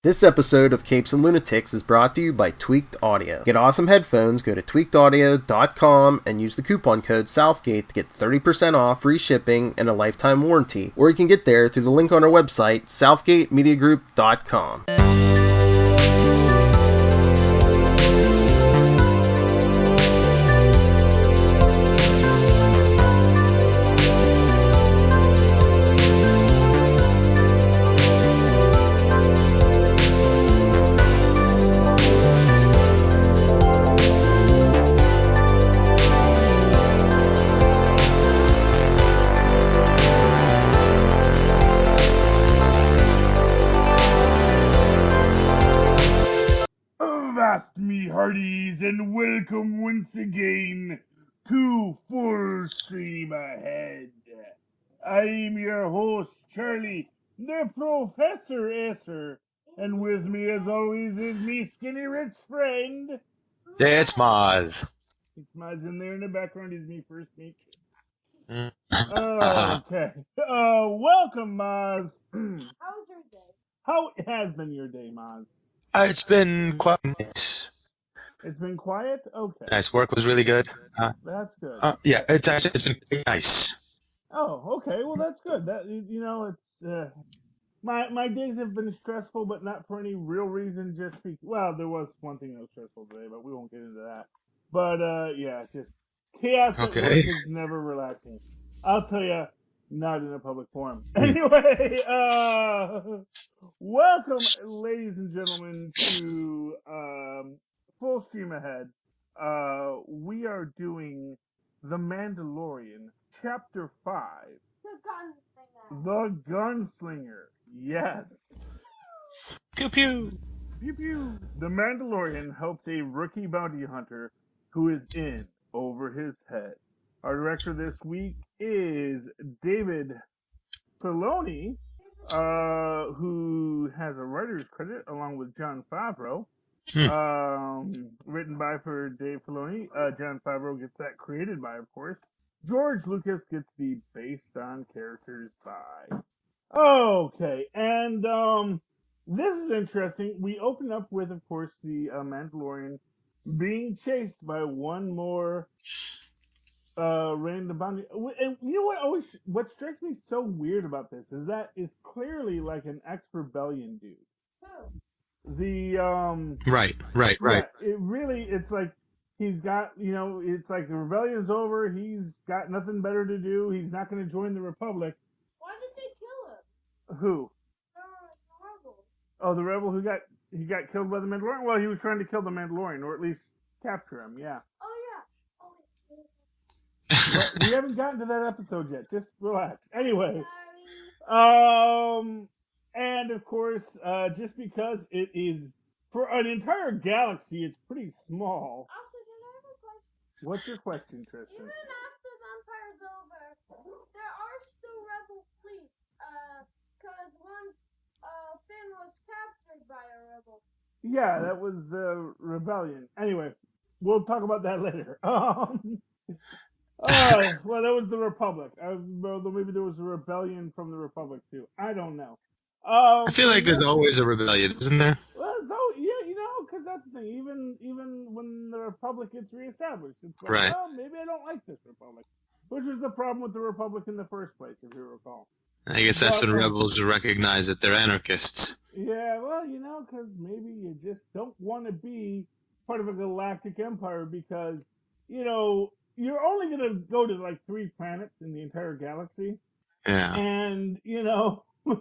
This episode of Capes and Lunatics is brought to you by Tweaked Audio. Get awesome headphones, go to tweakedaudio.com and use the coupon code Southgate to get 30% off, free shipping, and a lifetime warranty. Or you can get there through the link on our website, southgatemediagroup.com. Hearties, and welcome once again to Full Stream Ahead. I'm your host, Charlie, the Professor Esser, and with me as always is me skinny rich friend. Yeah, it's Mozz. It's Mozz in there in the background is me first meet. Okay. Welcome, Mozz. How was your day? How has been your day, Mozz? It's been quite nice. It's been quiet? Okay. Nice. Work was really good. That's good. Yeah, it's been pretty nice. Oh, okay. Well, that's good. That it's my days have been stressful, but not for any real reason. Well, there was one thing that was stressful today, but we won't get into that. But yeah, just chaos at work is never relaxing. I'll tell you, not in a public forum. Anyway, welcome, ladies and gentlemen, to Full Stream Ahead. We are doing The Mandalorian, Chapter 5. The Gunslinger. Yes. Pew pew. Pew pew. The Mandalorian helps a rookie bounty hunter who is in over his head. Our director this week is David Filoni, who has a writer's credit along with Jon Favreau. Written by for Dave Filoni. Jon Favreau gets that created by, of course. George Lucas gets the based on characters by. Okay, and this is interesting. We open up with, of course, the Mandalorian being chased by one more random bounty. And you know what strikes me so weird about this is that is clearly like an ex-rebellion dude. The Right. Yeah, it's like he's got, it's like the rebellion's over, he's got nothing better to do, he's not going to join the Republic. Why did they kill him? Who? The rebel. Oh, the rebel who got killed by the Mandalorian? Well, he was trying to kill the Mandalorian, or at least capture him, yeah. Oh, yeah. But we haven't gotten to that episode yet, just relax. Anyway. Sorry. And of course, just because it is for an entire galaxy, it's pretty small. Also, can I have a question? What's your question, Tristan? Even after the Empire's over, there are still rebel fleets. Cause once Finn was captured by a rebel. Yeah, that was the rebellion. Anyway, we'll talk about that later. Well, that was the Republic. Maybe there was a rebellion from the Republic too. I don't know. I feel like there's always a rebellion, isn't there? Well, yeah, because that's the thing. Even when the Republic gets reestablished, it's like, right. Oh, maybe I don't like this Republic. Which is the problem with the Republic in the first place, if you recall. I guess that's when rebels recognize that they're anarchists. Yeah, well, because maybe you just don't want to be part of a galactic empire because, you're only going to go to like 3 planets in the entire galaxy. Yeah. And,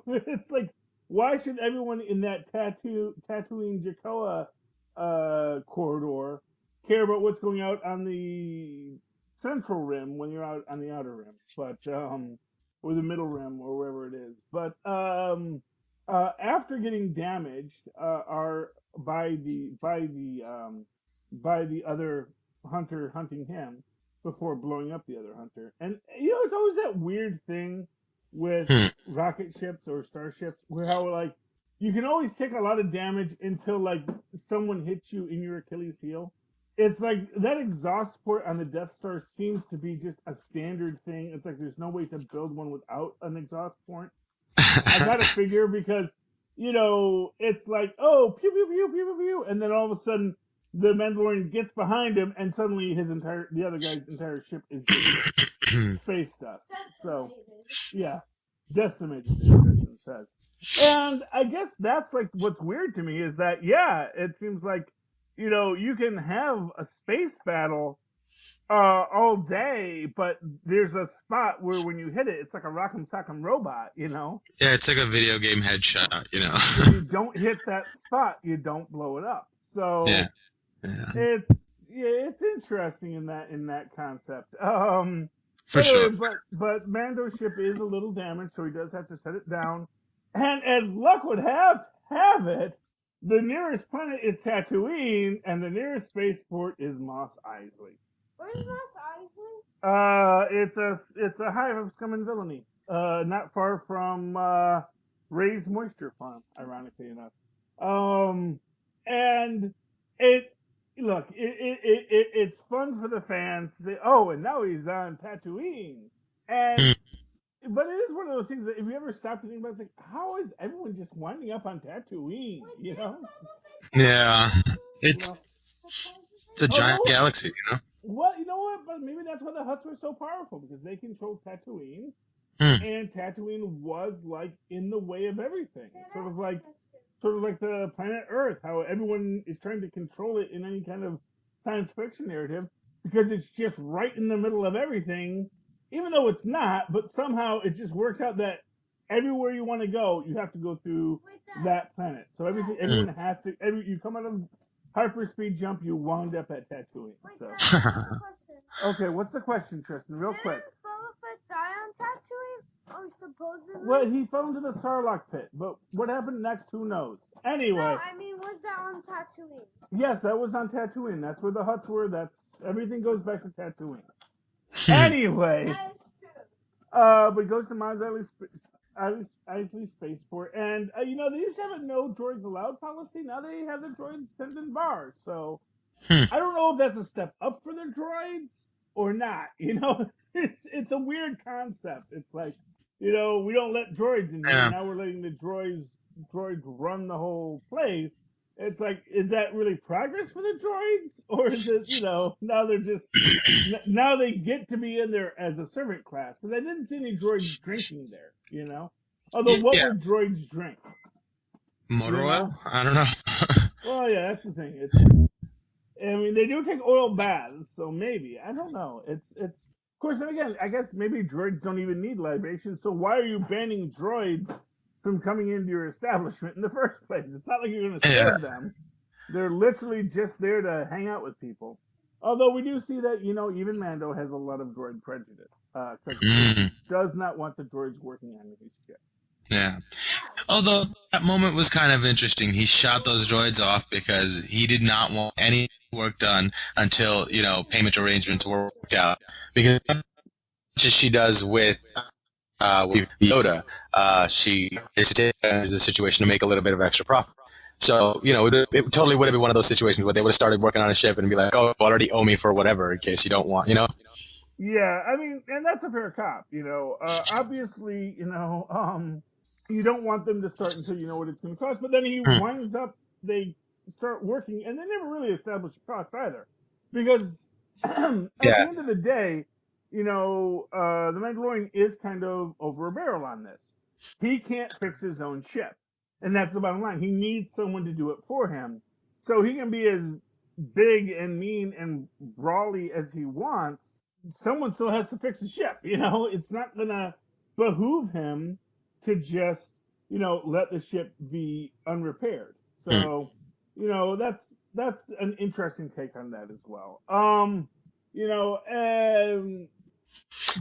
it's like, why should everyone in that Tatooine Jacoa corridor care about what's going out on the central rim when you're out on the outer rim, or the middle rim, or wherever it is. But after getting damaged, by the other hunter hunting him before blowing up the other hunter, and it's always that weird thing with rocket ships or starships where how like you can always take a lot of damage until like someone hits you in your Achilles heel. It's like that exhaust port on the Death Star seems to be just a standard thing. It's like there's no way to build one without an exhaust port. I gotta figure because it's like, oh, pew pew pew pew pew pew, and then all of a sudden the Mandalorian gets behind him, and suddenly the other guy's entire ship is just space dust. So yeah, decimated, as Kristen says. And I guess that's like what's weird to me is that it seems like you can have a space battle all day, but there's a spot where when you hit it, it's like a rock'em sock'em robot, Yeah, it's like a video game headshot, If you don't hit that spot, you don't blow it up. So Yeah. it's interesting in that concept. For sure. But Mando's ship is a little damaged, so he does have to set it down. And as luck would have it, the nearest planet is Tatooine, and the nearest spaceport is Mos Eisley. Where's Mos Eisley? It's a hive of scum and villainy. Not far from Ray's Moisture Farm, ironically enough. And it's fun for the fans to say, oh, and now he's on Tatooine. But it is one of those things that if you ever stop to think about it, it's like, how is everyone just winding up on Tatooine, Yeah. It's a giant galaxy, Well, you know what? But maybe that's why the Hutts were so powerful, because they controlled Tatooine, and Tatooine was like in the way of everything. Sort of like the planet Earth, how everyone is trying to control it in any kind of science fiction narrative, because it's just right in the middle of everything, even though it's not. But somehow it just works out that everywhere you want to go, you have to go through that planet. So everyone has to. You come out of hyperspeed jump, you wound up at Tatooine. So. Okay, what's the question, Tristan? Real quick. Did Boba Fett die on Tatooine? Oh, supposedly. Well, he fell into the Sarlacc pit, but what happened next, who knows? Anyway. No, I mean, was that on Tatooine? Yes, that was on Tatooine. That's where the Hutts were. Everything goes back to Tatooine. Anyway. That is true. But it goes to Mos Eisley Spaceport, and they used to have a no droids allowed policy. Now they have the droids sent in bars. So I don't know if that's a step up for the droids or not. It's a weird concept. It's like, we don't let droids in here. Yeah. Now we're letting the droids run the whole place. It's like, is that really progress for the droids, or is it, now they get to be in there as a servant class? Because I didn't see any droids drinking there, Although, what would droids drink? Motor oil? I don't know. Well, yeah, that's the thing. They do take oil baths, so maybe. I don't know. It's of course, and again, I guess maybe droids don't even need libation, so why are you banning droids from coming into your establishment in the first place? It's not like you're going to serve them. They're literally just there to hang out with people. Although we do see that, even Mando has a lot of droid prejudice. Because he does not want the droids working on his ship. Yeah. Although that moment was kind of interesting. He shot those droids off because he did not want any work done until, payment arrangements were worked out. Because much as she does with Yoda, she is in the situation to make a little bit of extra profit. So, it totally would have been one of those situations where they would have started working on a ship and be like, oh, you already owe me for whatever in case you don't want, Yeah, and that's a fair cop, Obviously, you don't want them to start until you know what it's going to cost, but then he winds up, they start working, and they never really establish a cost either. Because at the end of the day, the Mandalorian is kind of over a barrel on this. He can't fix his own ship. And that's the bottom line. He needs someone to do it for him. So he can be as big and mean and brawly as he wants. Someone still has to fix the ship, It's not going to behoove him to just, let the ship be unrepaired. So, that's an interesting take on that as well.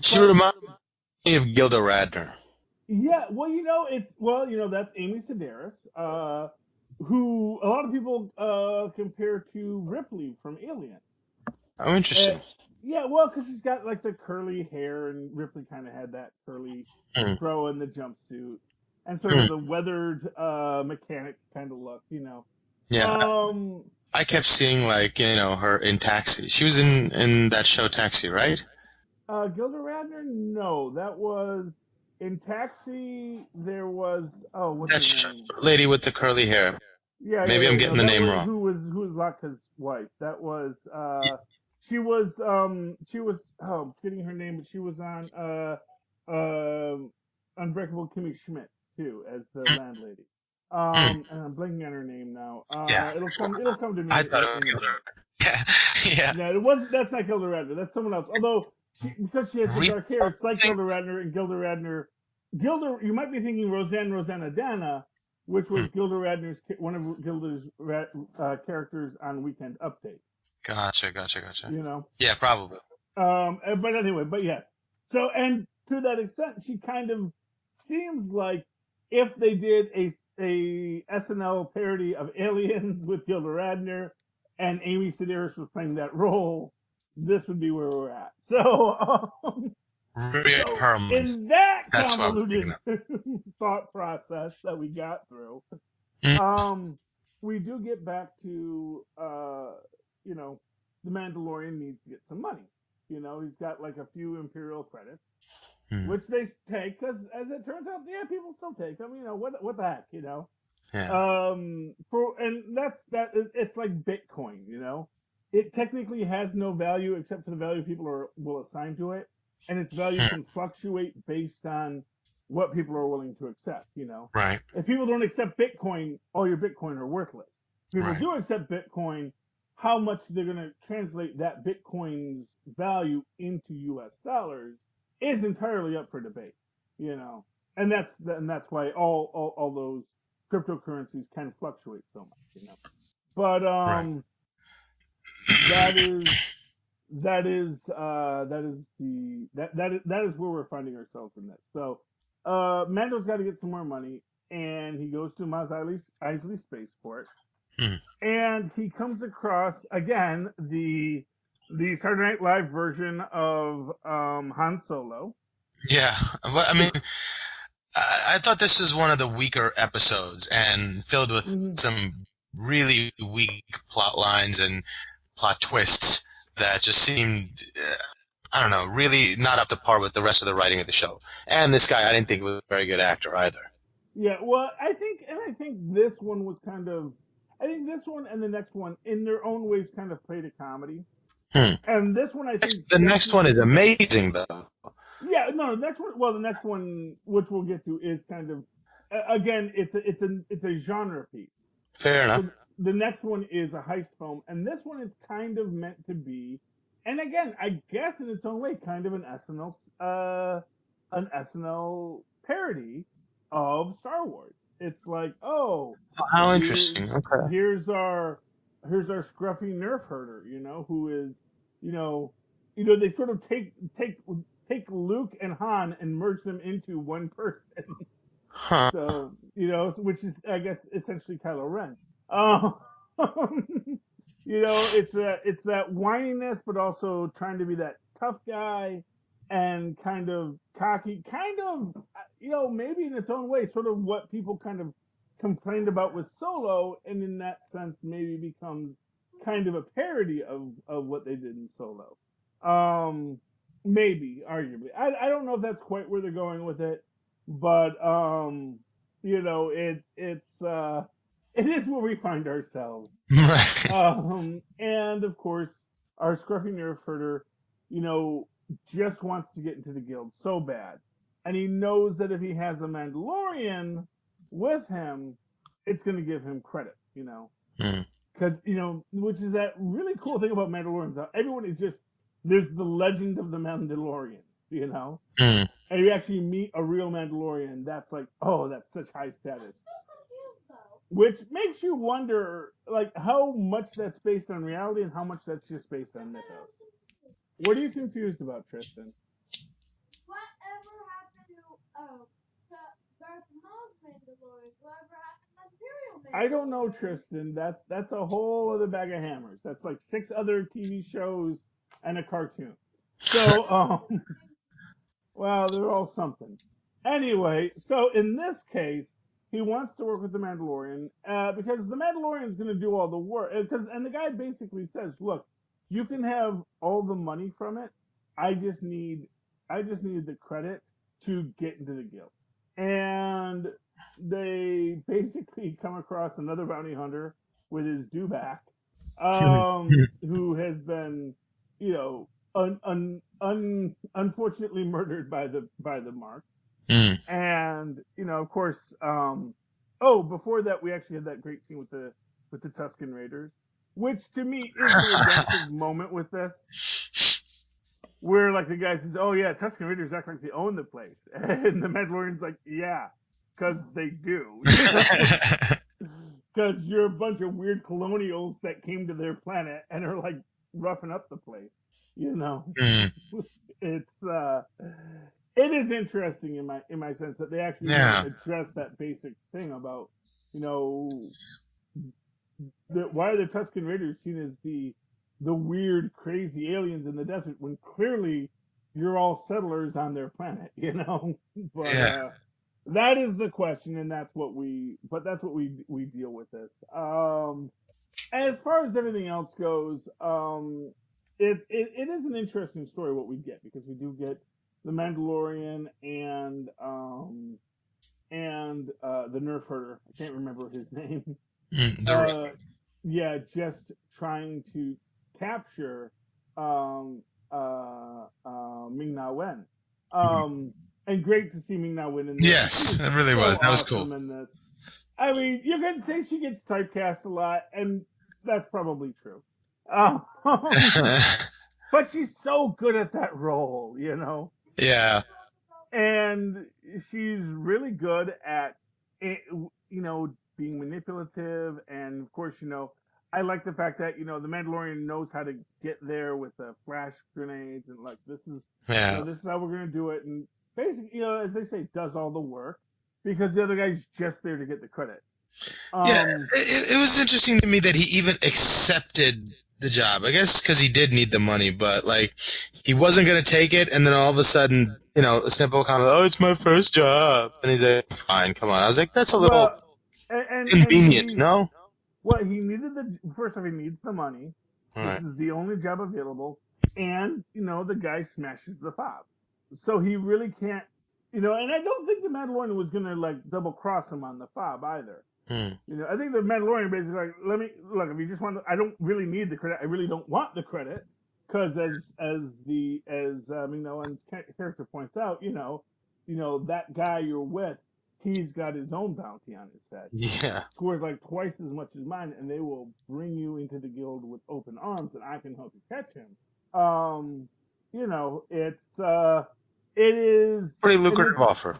She reminded me of Gilda Radner. Yeah, that's Amy Sedaris, who a lot of people compare to Ripley from Alien. Oh, interesting. Because he's got like the curly hair, and Ripley kind of had that curly fro in the jumpsuit, and sort of the weathered mechanic kind of look, Yeah. I kept seeing her in Taxi. She was in that show Taxi, right? Gilda Radner? No, that was In Taxi, there was what's That her name? lady with the curly hair. Yeah. Maybe I'm No, getting the that name was wrong. who was Laka's wife. That was she was forgetting her name, but she was on Unbreakable Kimmy Schmidt too as the landlady. Hmm. And I'm blanking on her name now. Yeah. It'll come to I me thought it in a was bit. Yeah. Yeah. No, it wasn't. That's not Gilda Radner. That's someone else. Although because she has the Really? dark hair, it's like Gilda Radner and Gilda Radner. You might be thinking Rosanna Dana, which was Gilda Radner's one of Gilda's characters on Weekend Update. Gotcha. You know. Yeah, probably. But anyway, but yes. So and to that extent, she kind of seems like if they did a SNL parody of Aliens with Gilda Radner and Amy Sedaris was playing that role, this would be where we're at. So, Real so Perlman. in that That's what I was thinking convoluted thought process that we got through, of. we do get back to you know, the Mandalorian needs to get some money. You know, he's got like a few Imperial credits, Hmm. which they take because, as it turns out, yeah, people still take them. You know, what the heck, you know. Yeah. It's like Bitcoin. You know, it technically has no value except for the value people will assign to it, and its value Hmm. can fluctuate based on what people are willing to accept. You know, Right. if people don't accept Bitcoin, all your Bitcoin are worthless. If people Right. do accept Bitcoin, how much they're going to translate that Bitcoin's value into U.S. dollars is entirely up for debate. You know, and that's why all those cryptocurrencies can fluctuate so much. You know, but Right. that is where we're finding ourselves in this. So, Mando's got to get some more money, and he goes to Maz Eisley Spaceport, Hmm. and he comes across again the Saturday Night Live version of Han Solo. Yeah. But, I mean, I thought this was one of the weaker episodes and filled with Mm-hmm. some really weak plot lines and plot twists that just seemed, I don't know, really not up to par with the rest of the writing of the show. And this guy, I didn't think was a very good actor either. Yeah, well, I think this one was kind of, I think this one and the next one, in their own ways, kind of played a comedy. Hmm. And this one, I think, The next one is amazing, though. yeah, no, the next one. Well, the next one, which we'll get to, is kind of, again, it's a genre piece. Fair enough. So the next one is a heist film, and this one is kind of meant to be, and again, I guess in its own way, kind of an SNL parody of Star Wars. It's like, oh, How here's interesting. Okay. here's our here's our scruffy nerf herder, you know, who is, you know, they sort of take Luke and Han and merge them into one person. Huh. So, which is, I guess, essentially Kylo Ren. Um, it's that whininess, but also trying to be that tough guy and kind of cocky, kind of, maybe in its own way, sort of what people kind of complained about with Solo, and in that sense, maybe becomes kind of a parody of what they did in Solo. Maybe, arguably. I don't know if that's quite where they're going with it, but it is where we find ourselves. Right. And of course, our scruffy nerf herder, just wants to get into the guild so bad, and he knows that if he has a Mandalorian with him, it's going to give him credit, Hmm. because which is that really cool thing about Mandalorians. Everyone is just there's the legend of the Mandalorian, Hmm. and you actually meet a real Mandalorian. That's like, oh, that's such high status. Which makes you wonder, like, how much that's based on reality and how much that's just based on mythos. What are you confused about, Tristan? Whatever happened to Darth Maul's Mandalorian? Whatever happened to Imperial Mandalorian? I don't know, Tristan. That's a whole other bag of hammers. That's like 6 other TV shows and a cartoon. So, well, they're all something. Anyway, so in this case, he wants to work with the Mandalorian because the Mandalorian is going to do all the work. And the guy basically says, "Look, you can have all the money from it. I just need the credit to get into the guild. And they basically come across another bounty hunter with his dewback, who has been, you know, unfortunately murdered by the mark. Mm. And of course, before that, we actually had that great scene with the Tusken Raiders, which to me is the redemptive moment with this, where like the guy says, "Oh yeah, Tusken Raiders act like they own the place," and the Mandalorian's like, "Yeah, because they do, because you're a bunch of weird colonials that came to their planet and are like roughing up the place, you know." Mm. It's it is interesting in my sense that they actually Yeah. really address that basic thing about why are the Tusken Raiders seen as the weird, crazy aliens in the desert when clearly you're all settlers on their planet, But Yeah. that is the question, and that's what we deal with this. As far as everything else goes, it is an interesting story what we get, because we do get the Mandalorian and the Nerf herder. I can't remember his name. The Yeah, just trying to capture um, Ming Na Wen. And great to see Ming Na Wen in this. Yes, it really So was. That was cool. awesome in this. I mean, you could say she gets typecast a lot, and that's probably true. But she's so good at that role, Yeah. And she's really good at it, being manipulative. And of course, I like the fact that the Mandalorian knows how to get there with the flash grenades, and like this is Yeah. this is how we're gonna do it, and basically, as they say, does all the work, because the other guy's just there to get the credit. Yeah, it was interesting to me that he even accepted the job. I guess because he did need the money, but like he wasn't going to take it, and then all of a sudden, a simple comment, "Oh, it's my first job," and he's like, "Fine, come on." I was like, "That's a little Well, and convenient, no?" well, he needed first off, he needs the money. All This right. is the only job available, and the guy smashes the fob, so he really can't. And I don't think the Mandalorian was gonna like double cross him on the fob either. Hmm. I think the Mandalorian basically like, let me look. If you just want, I don't really need the credit. I really don't want the credit, because as Ming Na Wen's character points out, that guy you're with, he's got his own bounty on his head. Yeah. It's worth like twice as much as mine, and they will bring you into the guild with open arms, and I can help you catch him. It is Pretty lucrative offer.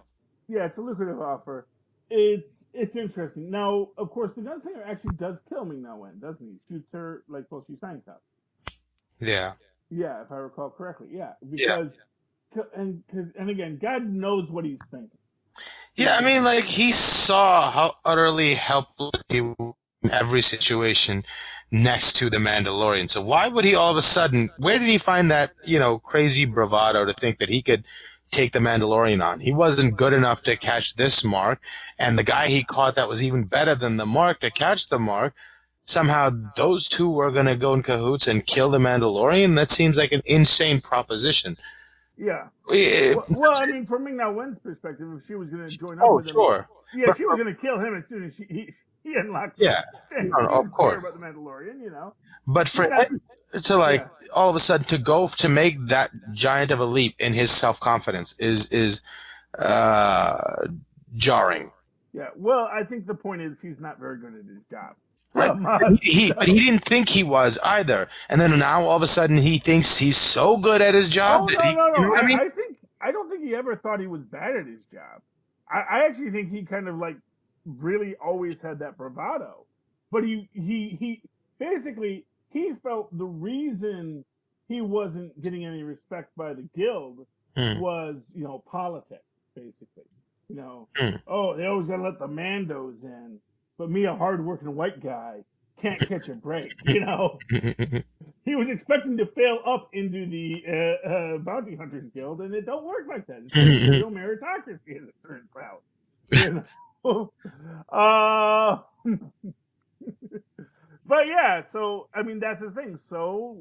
Yeah, it's a lucrative offer. It's interesting. Now, of course, the Gunslinger actually does kill Ming Na Wen, doesn't he? Shoots her like while she's handcuffed. Yeah. Yeah, if I recall correctly. Yeah, Yeah. and again, God knows what he's thinking. Yeah, I mean, like, he saw how utterly helpless he was in every situation next to the Mandalorian. So why would he all of a sudden, where did he find that, crazy bravado to think that he could take the Mandalorian on? He wasn't good enough to catch this mark, and the guy he caught that was even better than the mark to catch the mark, somehow those two were going to go in cahoots and kill the Mandalorian? That seems like an insane proposition. Yeah. Well, I mean, from Ming Na Wen's perspective, if she was going to join up with him, sure. Yeah, she was going to kill him as soon as he unlocked. Yeah, him. no, of course. Care about the Mandalorian, But for him to all of a sudden to make that giant of a leap in his self-confidence is jarring. Yeah. Well, I think the point is he's not very good at his job. Right. But he didn't think he was either, and then now all of a sudden he thinks he's so good at his job. No. You know what I mean? I don't think he ever thought he was bad at his job. I actually think he kind of like really always had that bravado, but he basically he felt the reason he wasn't getting any respect by the guild was politics, basically. Oh, they always gotta let the Mandos in, but me, a hard-working white guy, can't catch a break. He was expecting to fail up into the Bounty Hunters Guild, and it don't work like that. It's real meritocracy, as it turns out. But yeah, so I mean that's his thing. So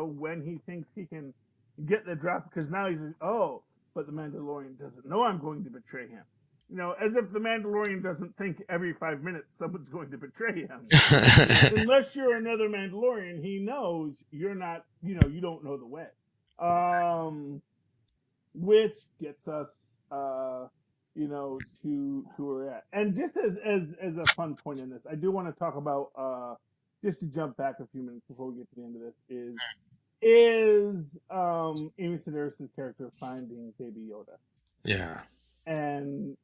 when he thinks he can get the drop, because now he's but the Mandalorian doesn't know I'm going to betray him. As if the Mandalorian doesn't think every 5 minutes someone's going to betray him. Unless you're another Mandalorian, he knows you're not, you don't know the way. Which gets us, to where we're at. And just as a fun point in this, I do want to talk about, just to jump back a few minutes before we get to the end of this, is Amy Sedaris' character finding Baby Yoda. Yeah. And,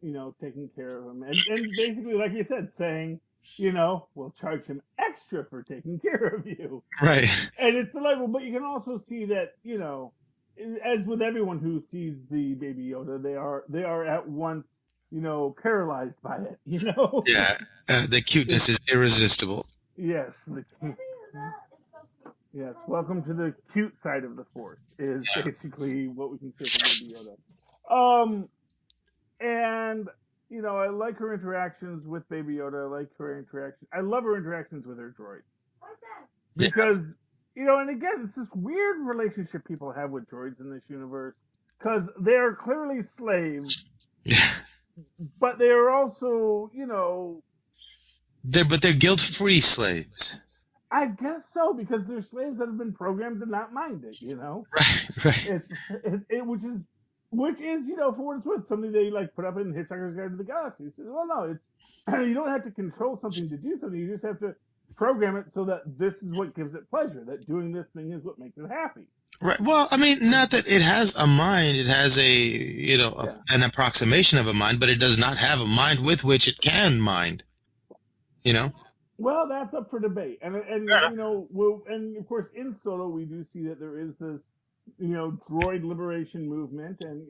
taking care of him. And basically, like you said, saying, we'll charge him extra for taking care of you. Right. And it's delightful, but you can also see that, as with everyone who sees the Baby Yoda, they are at once, paralyzed by it, Yeah. The cuteness is irresistible. Yes. Yes. Welcome to the cute side of the Force is basically what we can say from Baby Yoda. And, I like her interactions with Baby Yoda. I love her interactions with her droid. Because, and again, it's this weird relationship people have with droids in this universe. Because they're clearly slaves. But they are also, They're guilt-free slaves. I guess so, because they're slaves that have been programmed to not mind it, Right. Which is, for what it's worth, something they put up in Hitchhiker's Guide to the Galaxy. He says, well, no, it's you don't have to control something to do something. You just have to program it so that this is what gives it pleasure. That doing this thing is what makes it happy. Right. Well, I mean, not that it has a mind. It has an approximation of a mind, but it does not have a mind with which it can mind. Well, that's up for debate, and and of course in Solo we do see that there is this droid liberation movement, and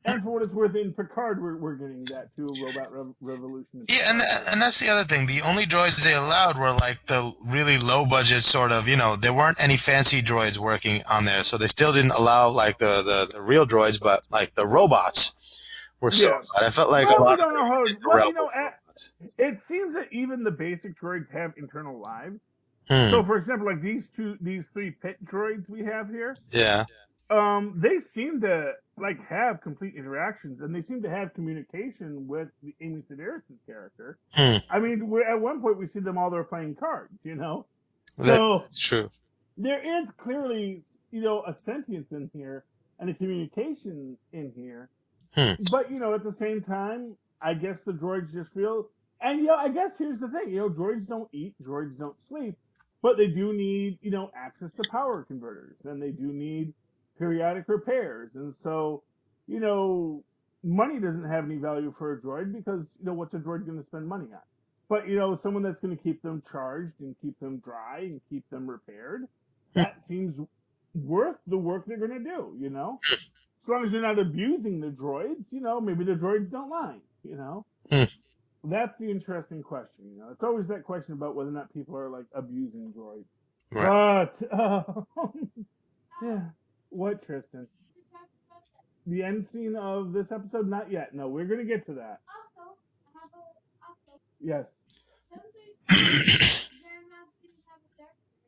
and for what it's worth in Picard we're getting that too, a robot revolution. Yeah, and that's the other thing. The only droids they allowed were the really low budget sort of. There weren't any fancy droids working on there, so they still didn't allow the real droids, but the robots were so. I felt like a lot of. It seems that even the basic droids have internal lives. So, for example, these 3 pit droids we have here. Yeah. They seem to have complete interactions, and they seem to have communication with Amy Sedaris' character. I mean, at one point we see them all there playing cards. So that's true. There is clearly a sentience in here and a communication in here. But at the same time, I guess the droids just feel, and I guess here's the thing, droids don't eat, droids don't sleep, but they do need, access to power converters, and they do need periodic repairs, and so, money doesn't have any value for a droid because, what's a droid going to spend money on? But, someone that's going to keep them charged and keep them dry and keep them repaired, that seems worth the work they're going to do, As long as you're not abusing the droids, maybe the droids don't mind, That's the interesting question, It's always that question about whether or not people are, abusing droids. Right. But, yeah. What, Tristan? The end scene of this episode? Not yet. No, we're going to get to that. Yes.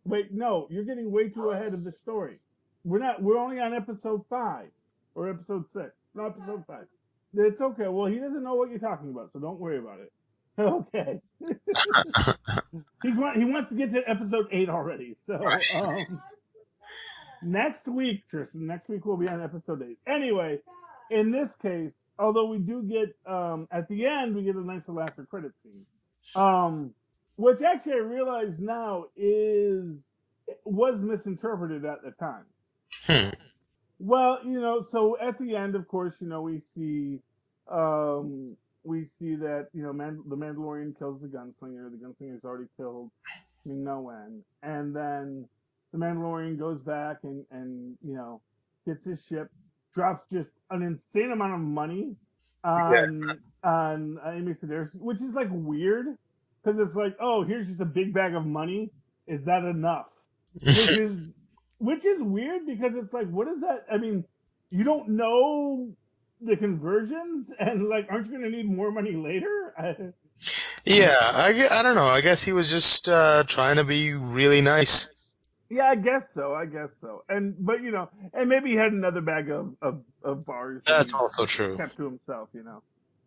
Wait, no, you're getting way too ahead of the story. We're only on episode 5 or episode 6. No, episode 5. It's okay. Well, he doesn't know what you're talking about, so don't worry about it. Okay. He wants to get to episode 8 already. So, next week, Tristan, we'll be on episode 8. Anyway, in this case, although we do get, at the end, we get a nice little after credit scene. Which actually I realize now was misinterpreted at the time. Well, so at the end, of course, we see that, the Mandalorian kills the Gunslinger. The Gunslinger's already killed Ming-Na-Wen. And then the Mandalorian goes back and gets his ship, drops just an insane amount of money on Amy Sedaris, which is weird, because it's oh, here's just a big bag of money. Is that enough? Which is weird, because it's what is that? I mean, you don't know the conversions, and aren't you going to need more money later? Yeah, I don't know. I guess he was just trying to be really nice. Yeah, I guess so. But and maybe he had another bag of bars that That's he also true. kept to himself.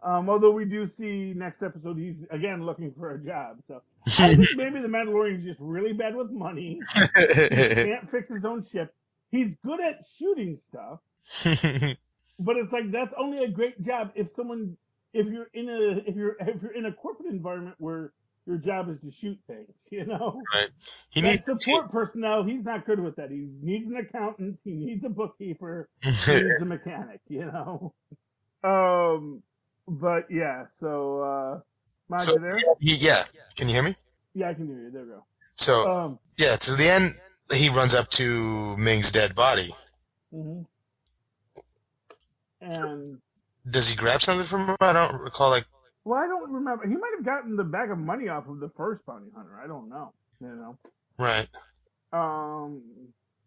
Although we do see next episode he's again looking for a job. So I think maybe the Mandalorian's just really bad with money. He can't fix his own ship. He's good at shooting stuff, but it's like that's only a great job if you're in a corporate environment where your job is to shoot things, Right. He That needs support personnel, he's not good with that. He needs an accountant, he needs a bookkeeper, he needs a mechanic, But yeah, so Mike, So you there? yeah. Can you hear me? Yeah, I can hear you. There we go. So yeah, to the end, he runs up to Ming's dead body. Mm-hmm. And Does he grab something from him? I don't recall. Well, I don't remember. He might have gotten the bag of money off of the first bounty hunter. I don't know. Right.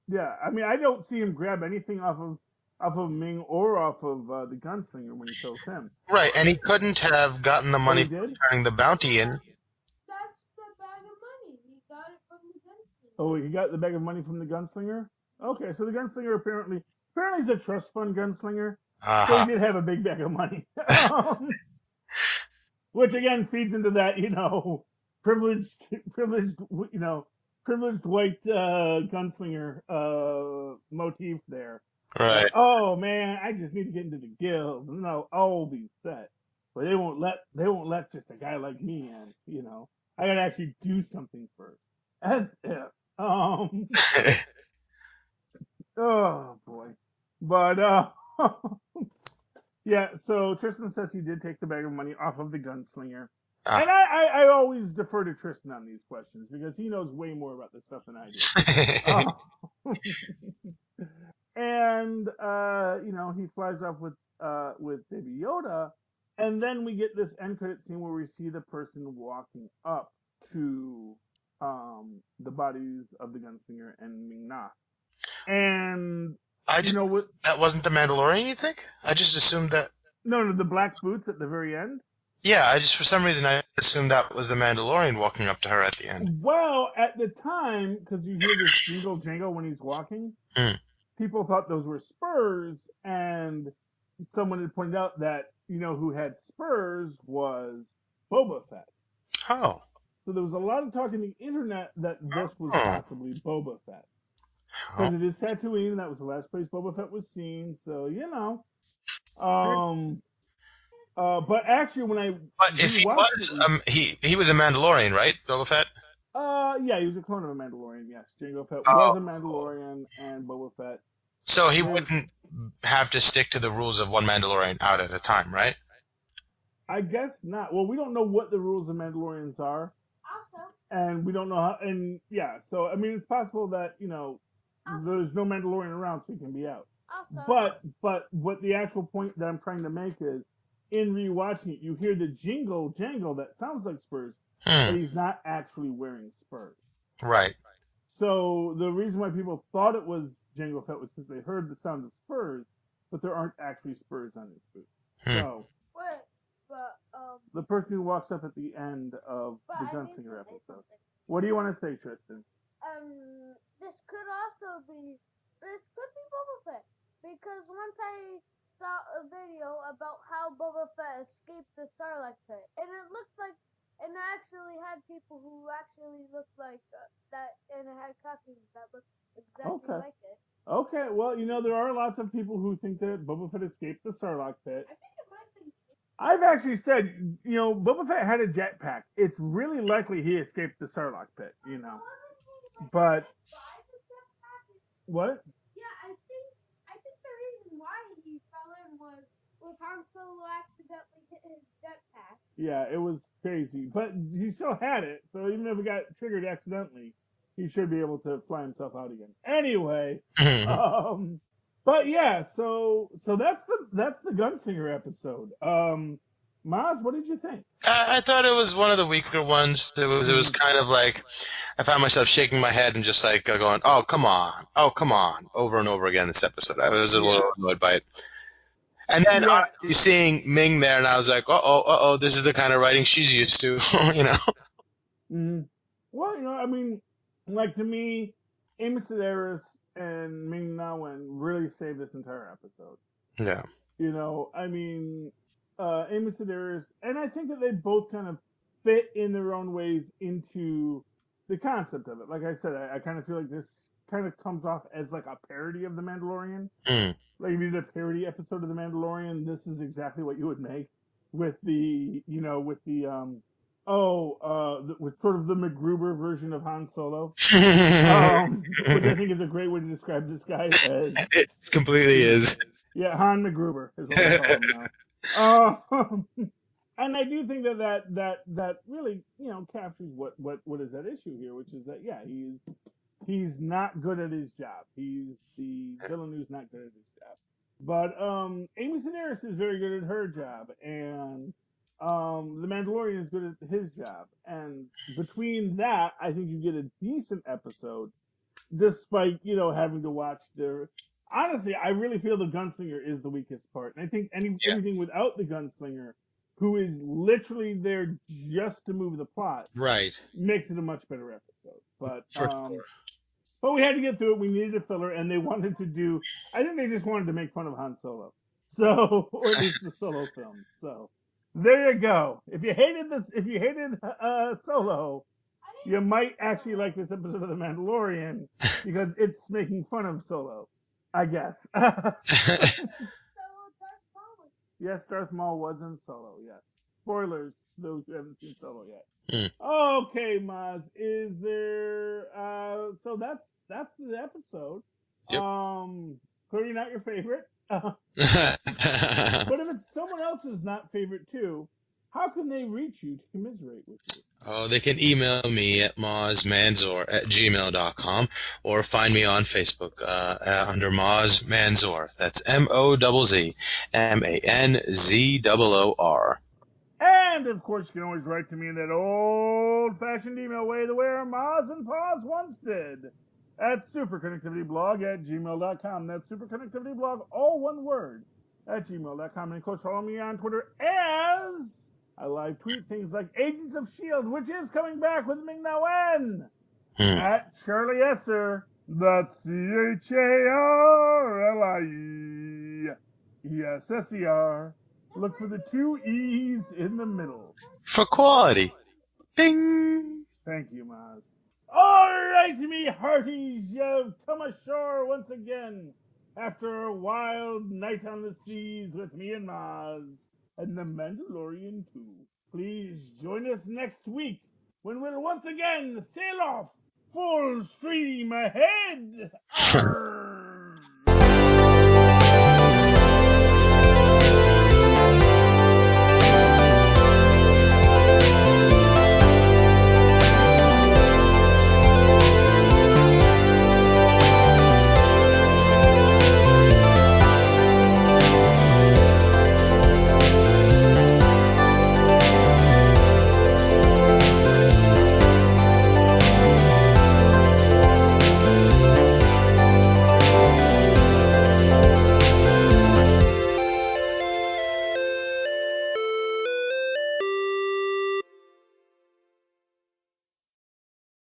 Yeah. I mean, I don't see him grab anything off of Ming or off of the gunslinger when he kills him. Right, and he couldn't have gotten the money he from did? turning the bounty in. That's the bag of money. He got it from the gunslinger. Oh, he got the bag of money from the gunslinger? Okay, so the gunslinger apparently is a trust fund gunslinger. So he did have a big bag of money. Which again feeds into that, privileged white gunslinger motif there. Right. Like, oh man, I just need to get into the guild. No, I'll be set. But they won't let just a guy like me in, I gotta actually do something first. As if. Oh boy. But yeah, so Tristan says he did take the bag of money off of the gunslinger. And I always defer to Tristan on these questions because he knows way more about this stuff than I do. And he flies off with Baby Yoda, and then we get this end credit scene where we see the person walking up to the bodies of the gunslinger and Ming-Na. And that wasn't the Mandalorian, you think? I just assumed that. No, the black boots at the very end. Yeah, for some reason I assumed that was the Mandalorian walking up to her at the end. Well, at the time, because you hear this jingle jangle when he's walking, people thought those were spurs, and someone had pointed out that who had spurs was Boba Fett. Oh. So there was a lot of talk in the internet that this was possibly Boba Fett. Because it is Tatooine, and that was the last place Boba Fett was seen, so but actually, But if he was, he was a Mandalorian, right, Boba Fett? Yeah, he was a clone of a Mandalorian. Yes, Jango Fett was a Mandalorian, and Boba Fett. So he wouldn't have to stick to the rules of one Mandalorian out at a time, right? I guess not. Well, we don't know what the rules of Mandalorians are, and we don't know how. And yeah, so I mean, it's possible that there's no Mandalorian around, so he can be out. But what the actual point that I'm trying to make is, in rewatching it, you hear the jingle jangle that sounds like spurs, but he's not actually wearing spurs. Right. So the reason why people thought it was Jango Fett was because they heard the sound of spurs, but there aren't actually spurs on his boots. So the person who walks up at the end of the Gunslinger episode. What do you want to say, Tristan? This could be Boba Fett, because once I saw a video about how Boba Fett escaped the Sarlacc pit, and it looked like, and it actually had people who actually looked like that, and it had costumes that looked exactly like it. Okay, well, there are lots of people who think that Boba Fett escaped the Sarlacc pit. I think it might have been. I've actually said, Boba Fett had a jetpack. It's really likely he escaped the Sarlacc pit, But what? Yeah, I think the reason why he fell in was Han Solo accidentally hit his jetpack. Yeah, it was crazy, but he still had it. So even if it got triggered accidentally, he should be able to fly himself out again. Anyway, but yeah, so that's the Gunslinger episode. Mozz, what did you think? I thought it was one of the weaker ones. It was kind of like I found myself shaking my head and just like going, "Oh come on, over and over again." This episode, I was a little annoyed by it. And then honestly, seeing Ming there, and I was like, "Oh, this is the kind of writing she's used to," Well, I mean, like to me, Amy Sedaris and Ming-Na Wen really saved this entire episode. Yeah. You know, I mean, Amy Sedaris, and I think that they both kind of fit in their own ways into the concept of it. Like I said, I kind of feel like this kind of comes off as like a parody of The Mandalorian. Mm. Like if you did a parody episode of The Mandalorian, this is exactly what you would make with the, you know, with the with sort of the MacGruber version of Han Solo. Which I think is a great way to describe this guy as. It completely is. Yeah, Han MacGruber is what we call him now. And I do think that really, you know, captures what is at issue here, which is that he's not good at his job. He's the villain who's not good at his job. But Amy Sedaris is very good at her job, and the Mandalorian is good at his job. And between that, I think you get a decent episode, despite, you know, having to watch their. Honestly, I really feel the Gunslinger is the weakest part, and I think anything without the Gunslinger, who is literally there just to move the plot, Right. makes it a much better episode. But For sure. but we had to get through it. We needed a filler, and they wanted to do. I think they just wanted to make fun of Han Solo, so or at least the Solo film. So there you go. If you hated Solo, you might actually like this episode of The Mandalorian because it's making fun of Solo, I guess. Yes, Darth Maul was in Solo, yes. Spoilers, those who haven't seen Solo yet. Okay, Mozz, is there, so that's the episode. Yep. Clearly not your favorite. But if it's someone else's not favorite too, how can they reach you to commiserate with you? Oh, they can email me at mozzmanzor@gmail.com or find me on Facebook under Mozz Manzor. That's MOZZMANZOOR. And, of course, you can always write to me in that old-fashioned email way the way our Mozz and Paws once did. At superconnectivityblog@gmail.com. That's superconnectivityblog, all one word, at gmail.com. And, of course, follow me on Twitter as I live tweet things like Agents of S.H.I.E.L.D., which is coming back with Ming-Na Wen. At Charlie Esser, that's CHARLIESSER. Look for the two E's in the middle. For quality. Bing! Thank you, Mozz. All right, me hearties, you've come ashore once again after a wild night on the seas with me and Mozz and the Mandalorian 2. Please join us next week when we'll once again sail off full stream ahead. Arr!